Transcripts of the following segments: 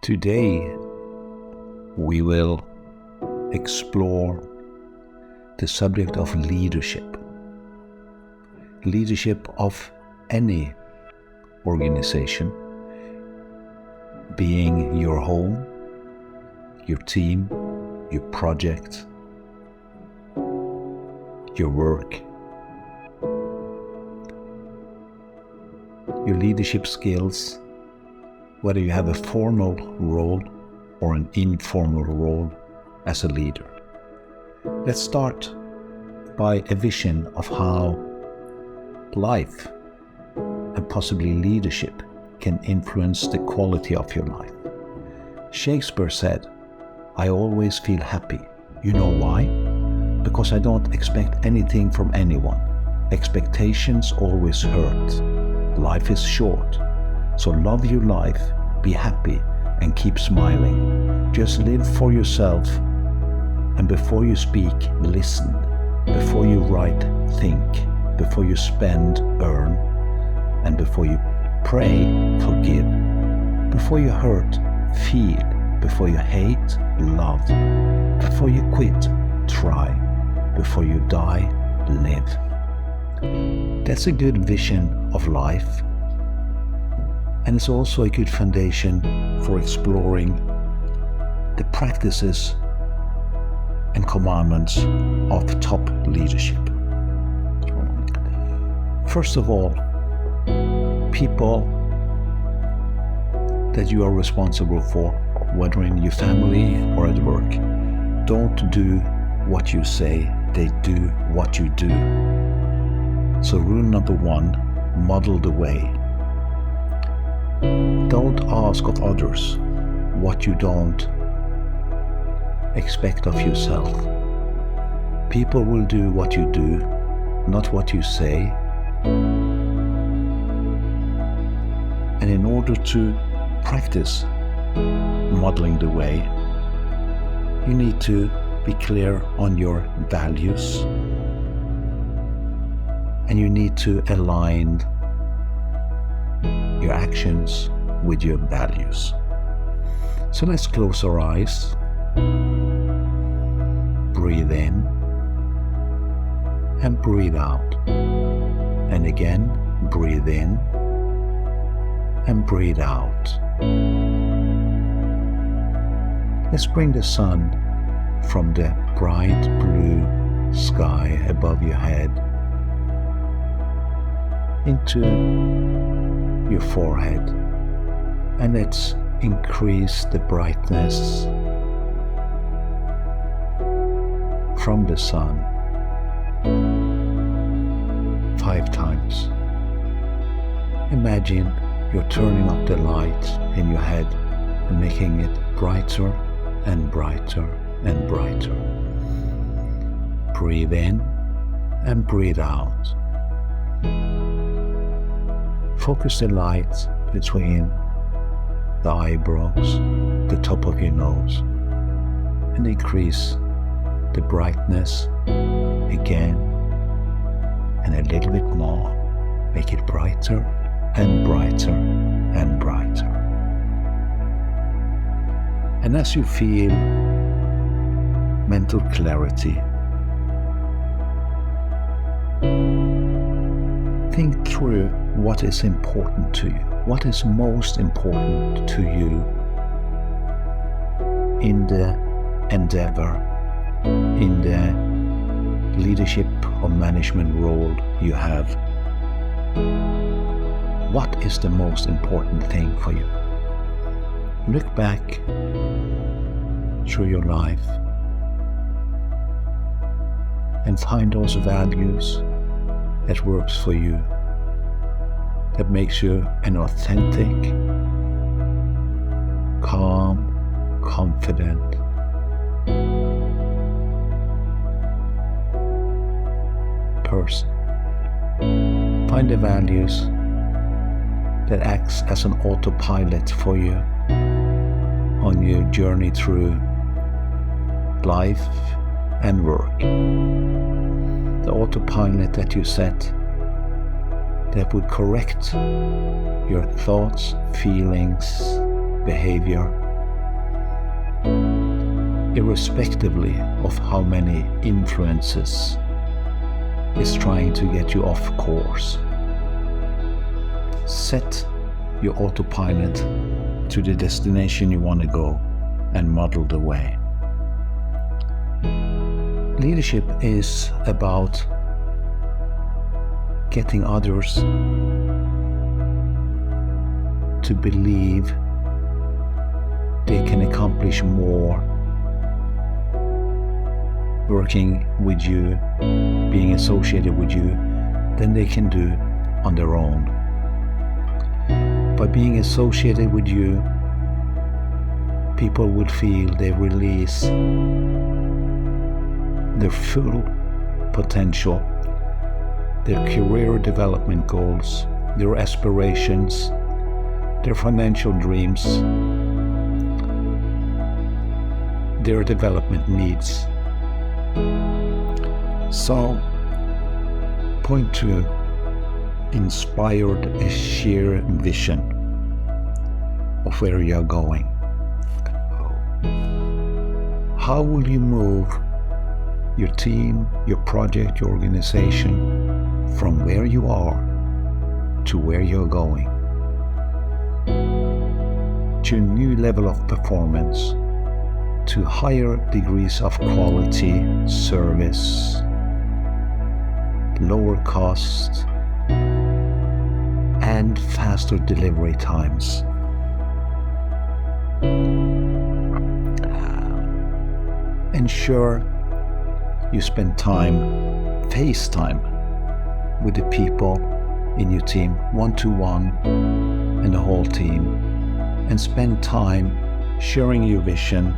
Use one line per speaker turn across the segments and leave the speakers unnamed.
Today, we will explore the subject of leadership. Leadership of any organization, being your home, your team, your project, your work, your leadership skills, whether you have a formal role or an informal role as a leader. Let's start by a vision of how life and possibly leadership can influence the quality of your life. Shakespeare said, "I always feel happy. You know why? Because I don't expect anything from anyone. Expectations always hurt. Life is short. So love your life, be happy, and keep smiling. Just live for yourself, and before you speak, listen. Before you write, think. Before you spend, earn. And before you pray, forgive. Before you hurt, feel. Before you hate, love. Before you quit, try. Before you die, live." That's a good vision of life. And it's also a good foundation for exploring the practices and commandments of top leadership. First of all, people that you are responsible for, whether in your family or at work, don't do what you say, they do what you do. So rule number one, model the way. Don't ask of others what you don't expect of yourself. People will do what you do, not what you say. And in order to practice modeling the way, you need to be clear on your values, and you need to align your actions with your values. So let's close our eyes, breathe in and breathe out, and again breathe in and breathe out. Let's bring the sun from the bright blue sky above your head into your forehead, and let's increase the brightness from the sun 5 times. Imagine you're turning up the light in your head and making it brighter and brighter and brighter. Breathe in and breathe out. Focus the light between the eyebrows, the top of your nose, and increase the brightness again and a little bit more. Make it brighter and brighter and brighter. And as you feel mental clarity, think through what is important to you. What is most important to you in the endeavor, in the leadership or management role you have? What is the most important thing for you? Look back through your life and find those values that works for you, that makes you an authentic, calm, confident person. Find the values that acts as an autopilot for you on your journey through life and work. The autopilot that you set that would correct your thoughts, feelings, behavior irrespectively of how many influences is trying to get you off course. Set your autopilot to the destination you want to go and model the way. Leadership is about getting others to believe they can accomplish more working with you, being associated with you, than they can do on their own. By being associated with you, people would feel they release their full potential, their career development goals, their aspirations, their financial dreams, their development needs. So, point 2, inspired a sheer vision of where you're going. How will you move your team, your project, your organization from where you are to where you're going? To a new level of performance, to higher degrees of quality, service, lower cost, and faster delivery times. Ensure you spend time, face time, with the people in your team, one-to-one, and the whole team, and spend time sharing your vision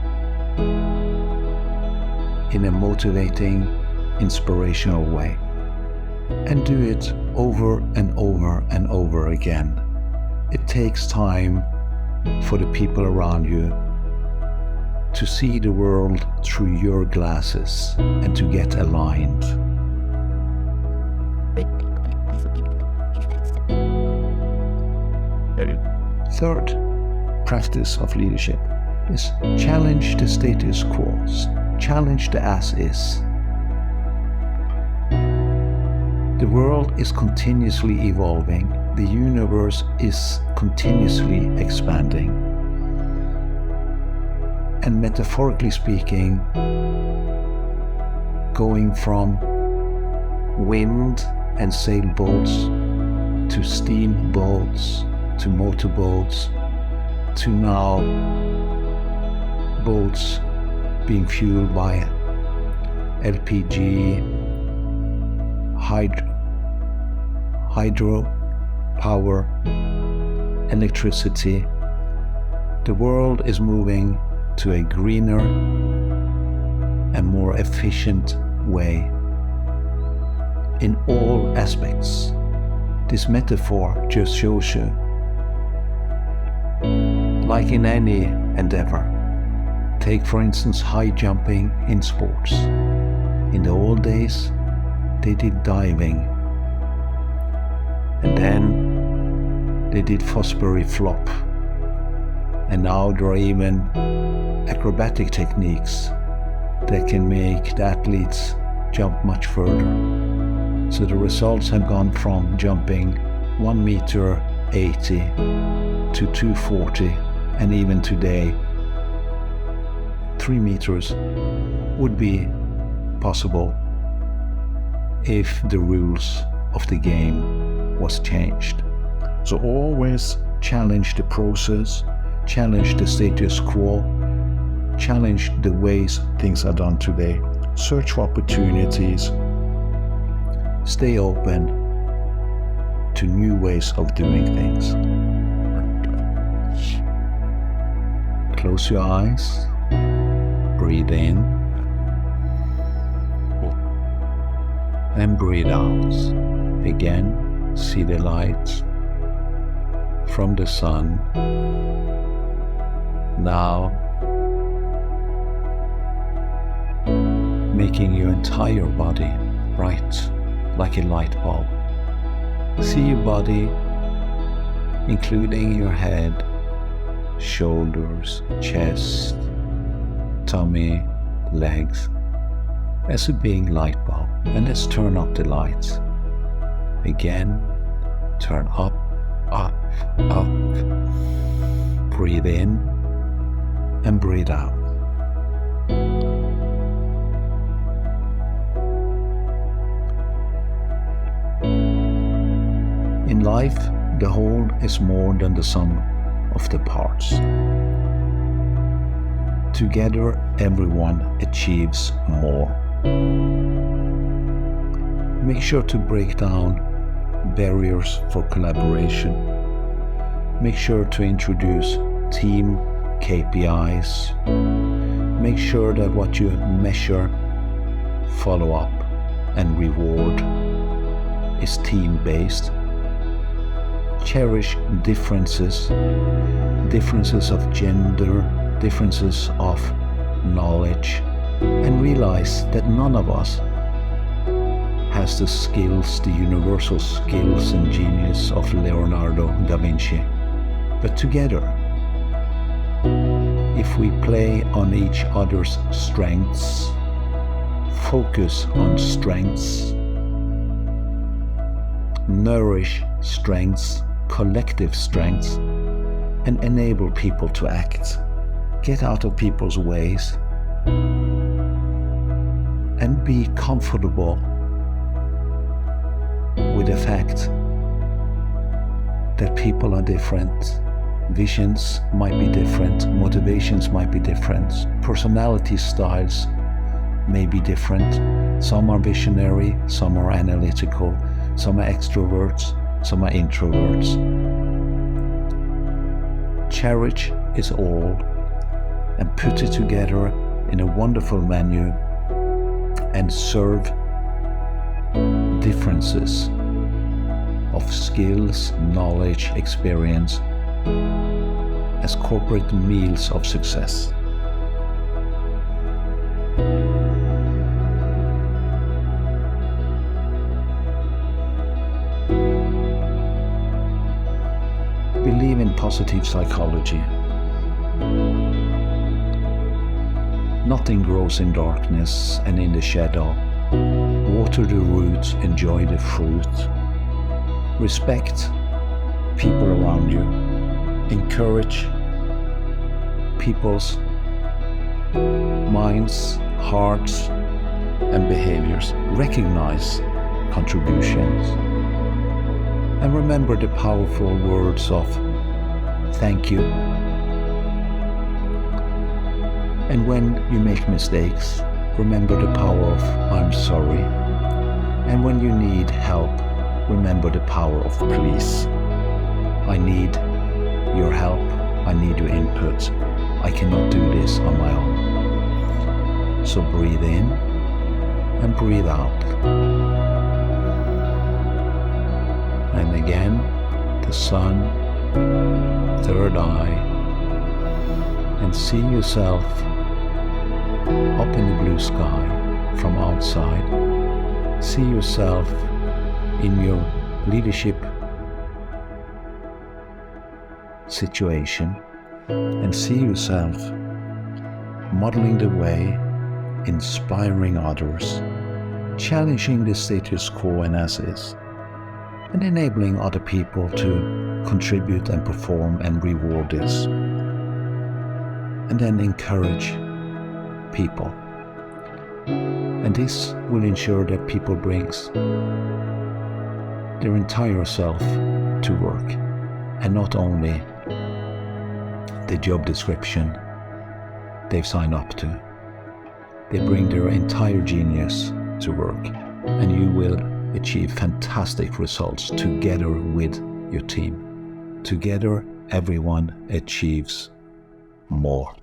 in a motivating, inspirational way. And do it over and over and over again. It takes time for the people around you to see the world through your glasses and to get aligned. Third practice of leadership is challenge the status quo, challenge the as is. The world is continuously evolving, the universe is continuously expanding. And metaphorically speaking, going from wind and sailboats to steamboats to motorboats to now boats being fueled by LPG, hydro power, electricity. The world is moving to a greener and more efficient way in all aspects. This metaphor just shows you, like in any endeavor, take for instance high jumping in sports. In the old days, they did diving, and then they did Fosbury flop, and now there are even acrobatic techniques that can make the athletes jump much further. So the results have gone from jumping 1 meter 80 to 240, and even today 3 meters would be possible if the rules of the game was changed. So always challenge the process, challenge the status quo, challenge the ways things are done today, search for opportunities, stay open to new ways of doing things. Close your eyes, breathe in, and breathe out. Again, see the light from the sun. Now, making your entire body bright like a light bulb. See your body, including your head, shoulders, chest, tummy, legs, as a big light bulb. And let's turn up the lights. Again, turn up, up, up. Breathe in and breathe out. In life, the whole is more than the sum of the parts. Together, everyone achieves more. Make sure to break down barriers for collaboration. Make sure to introduce team KPIs. Make sure that what you measure, follow up, and reward is team-based. Cherish differences of gender, differences of knowledge, and realize that none of us has the skills, the universal skills and genius of Leonardo da Vinci. But together, if we play on each other's strengths, focus on strengths, nourish strengths, collective strengths, and enable people to act, get out of people's ways, and be comfortable with the fact that people are different, visions might be different, motivations might be different, personality styles may be different. Some are visionary, some are analytical, some are extroverts, some are introverts. Cherish it all and put it together in a wonderful menu and serve differences of skills, knowledge, experience as corporate meals of success. Believe in positive psychology. Nothing grows in darkness and in the shadow. Water the roots, enjoy the fruit. Respect people around you. Encourage people's minds, hearts, and behaviors. Recognize contributions. And remember the powerful words of thank you. And when you make mistakes, remember the power of I'm sorry. And when you need help, remember the power of please. I need your help. I need your input. I cannot do this on my own. So breathe in and breathe out. And again, the sun, third eye, and see yourself up in the blue sky from outside. See yourself in your leadership situation and see yourself modeling the way, inspiring others, challenging the status quo and as is, and enabling other people to contribute and perform and reward this. And then encourage people. And this will ensure that people brings their entire self to work, and not only the job description they've signed up to. They bring their entire genius to work, and you will achieve fantastic results together with your team. Together, everyone achieves more.